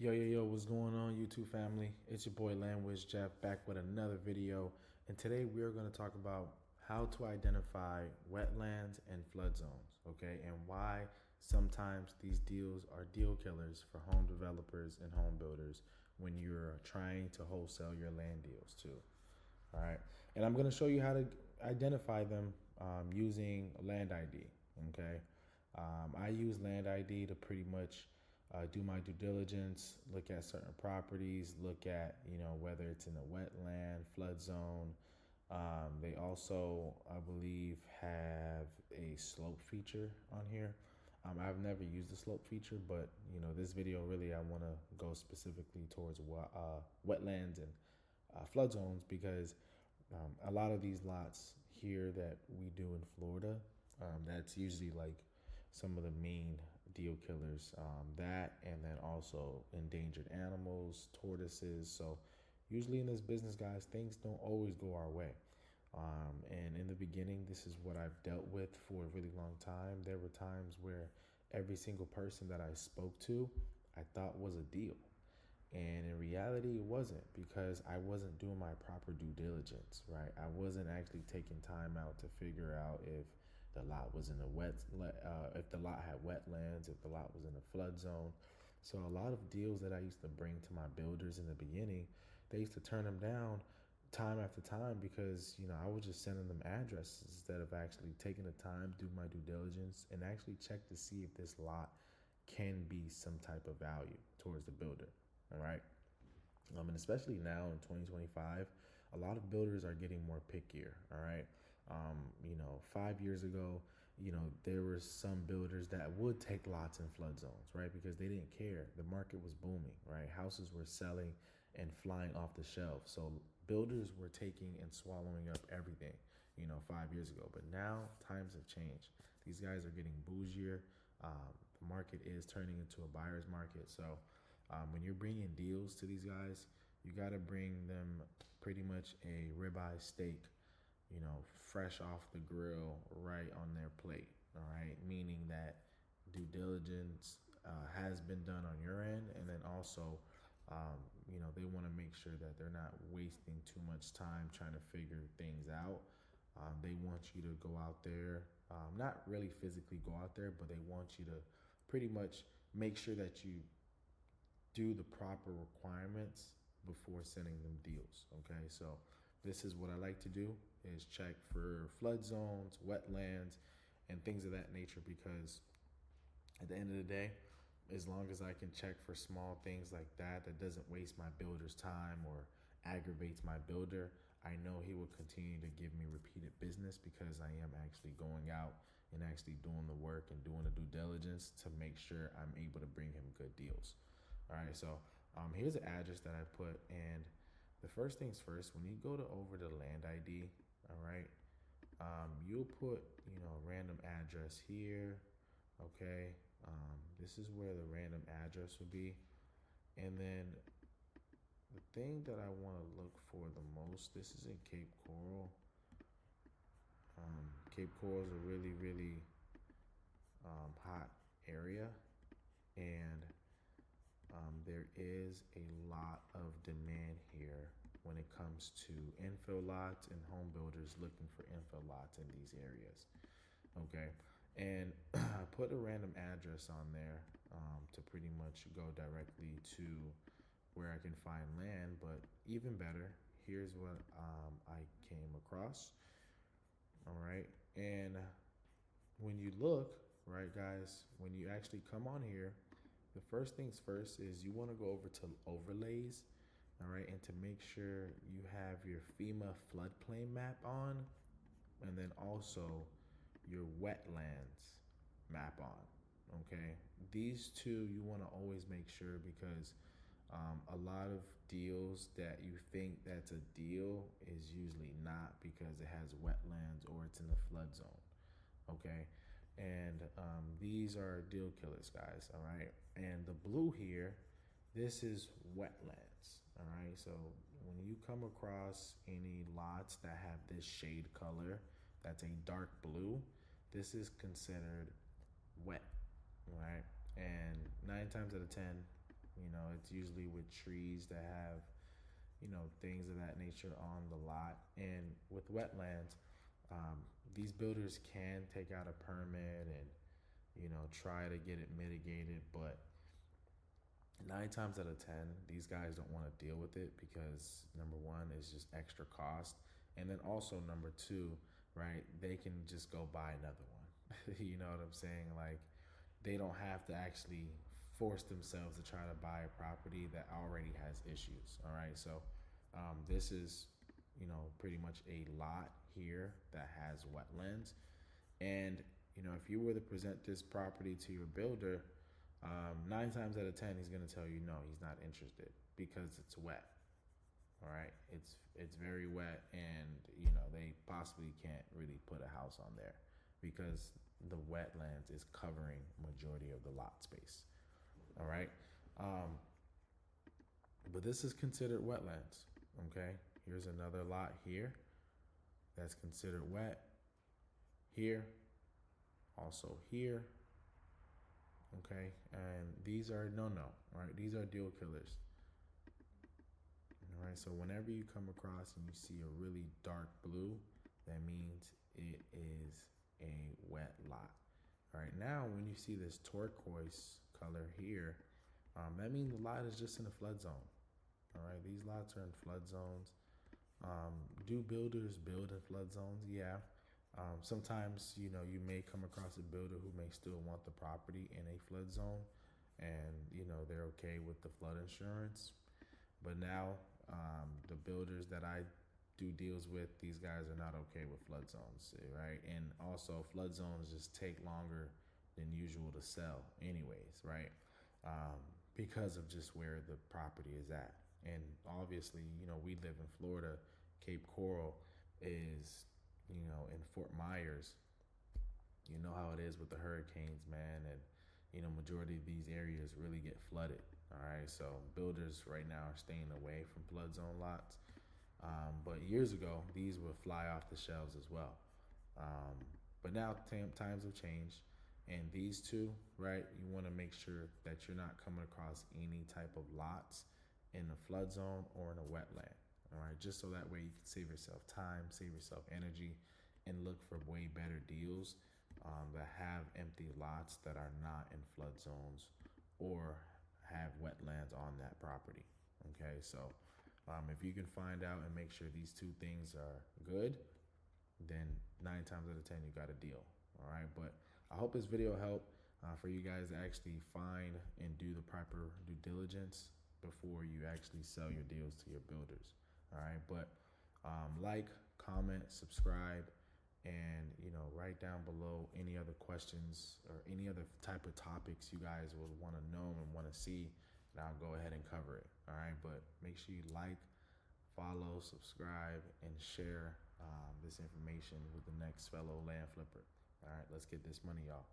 Yo, what's going on, YouTube family? It's your boy Landwiz Jeff back with another video. And today we're going to talk about how to identify wetlands and flood zones, okay? And why sometimes these deals are deal killers for home developers and home builders when you're trying to wholesale your land deals too. All right. And I'm going to show you how to identify them using land ID, okay? I use land ID to pretty much do my due diligence, look at certain properties, look at, whether it's in a wetland, flood zone. They also, I believe, have a slope feature on here. I've never used the slope feature, but this video really I want to go specifically towards wetlands and flood zones because a lot of these lots here that we do in Florida, that's usually like some of the main deal killers, that and then also endangered animals, tortoises. So usually in this business, guys, things don't always go our way. And in the beginning, this is what I've dealt with for a really long time. There were times where every single person that I spoke to, I thought was a deal. And in reality, it wasn't, because I wasn't doing my proper due diligence, right? I wasn't actually taking time out to figure out if the lot was in a if the lot had wetlands, if the lot was in a flood zone. So a lot of deals that I used to bring to my builders in the beginning, they used to turn them down time after time because, I was just sending them addresses instead of actually taking the time, do my due diligence, and actually check to see if this lot can be some type of value towards the builder. All right. And especially now in 2025, a lot of builders are getting more pickier. All right. 5 years ago, there were some builders that would take lots in flood zones, right? Because they didn't care. The market was booming, right? Houses were selling and flying off the shelf. So builders were taking and swallowing up everything, 5 years ago. But now times have changed. These guys are getting bougier. The market is turning into a buyer's market. So when you're bringing deals to these guys, you got to bring them pretty much a ribeye steak, fresh off the grill, right on their plate. All right. Meaning that due diligence has been done on your end. And then also, they want to make sure that they're not wasting too much time trying to figure things out. They want you to go out there, not really physically go out there, but they want you to pretty much make sure that you do the proper requirements before sending them deals. Okay, so this is what I like to do, is check for flood zones, wetlands, and things of that nature, because at the end of the day, as long as I can check for small things like that doesn't waste my builder's time or aggravates my builder, I know he will continue to give me repeated business, because I am actually going out and actually doing the work and doing the due diligence to make sure I'm able to bring him good deals. All right, so here's the address that I put. And the first things first, when you go to over the land ID, all right, you'll put, a random address here. Okay, this is where the random address would be. And then the thing that I want to look for the most, this is in Cape Coral. Cape Coral is a really, really hot area. And there is a lot of demand here when it comes to infill lots and home builders looking for infill lots in these areas. Okay, and I put a random address on there to pretty much go directly to where I can find land. But even better, here's what I came across. All right, and when you look, right, guys, when you actually come on here, the first things first is you want to go over to overlays, all right, and to make sure you have your FEMA floodplain map on, and then also your wetlands map on. Okay, these two you want to always make sure, because a lot of deals that you think that's a deal is usually not, because it has wetlands or it's in the flood zone. Okay, and these are deal killers, guys. All right, and the blue here, this is wetlands. All right, so when you come across any lots that have this shade color, that's a dark blue, this is considered wet. All right, and 9 times out of 10, It's usually with trees that have, things of that nature on the lot. And with wetlands, these builders can take out a permit and, try to get it mitigated, but 9 times out of 10, these guys don't want to deal with it because number one is just extra cost, and then also number two, right? They can just go buy another one. You know what I'm saying? Like they don't have to actually force themselves to try to buy a property that already has issues. All right, so this is, pretty much a lot here that has wetlands, and if you were to present this property to your builder, 9 times out of 10, he's going to tell you no, he's not interested because it's wet. All right, it's very wet, and they possibly can't really put a house on there because the wetlands is covering majority of the lot space. All right, but this is considered wetlands. Okay, here's another lot here that's considered wet. Here, also here. Okay, and these are no, right? These are deal killers. All right, so whenever you come across and you see a really dark blue, that means it is a wet lot. All right, now when you see this turquoise color here, that means the lot is just in a flood zone. All right, these lots are in flood zones. Do builders build in flood zones? Yeah. Sometimes, you may come across a builder who may still want the property in a flood zone and, they're okay with the flood insurance. But now, the builders that I do deals with, these guys are not okay with flood zones, right? And also flood zones just take longer than usual to sell anyways, right? Because of just where the property is at. And obviously, we live in Florida. Cape Coral is, in Fort Myers. You know how it is with the hurricanes, man. And, majority of these areas really get flooded. All right. So builders right now are staying away from flood zone lots. But years ago, these would fly off the shelves as well. But now times have changed. And these two, right, you want to make sure that you're not coming across any type of lots in a flood zone or in a wetland. All right, just so that way you can save yourself time, save yourself energy, and look for way better deals that have empty lots that are not in flood zones or have wetlands on that property. Okay, so if you can find out and make sure these two things are good, then 9 times out of 10 you got a deal. All right, but I hope this video helped for you guys to actually find and do the proper due diligence before you actually sell your deals to your builders. All right, but like, comment, subscribe, and write down below any other questions or any other type of topics you guys will want to know and want to see, and I'll go ahead and cover it. All right, but make sure you like, follow, subscribe, and share this information with the next fellow land flipper. All right, let's get this money, y'all.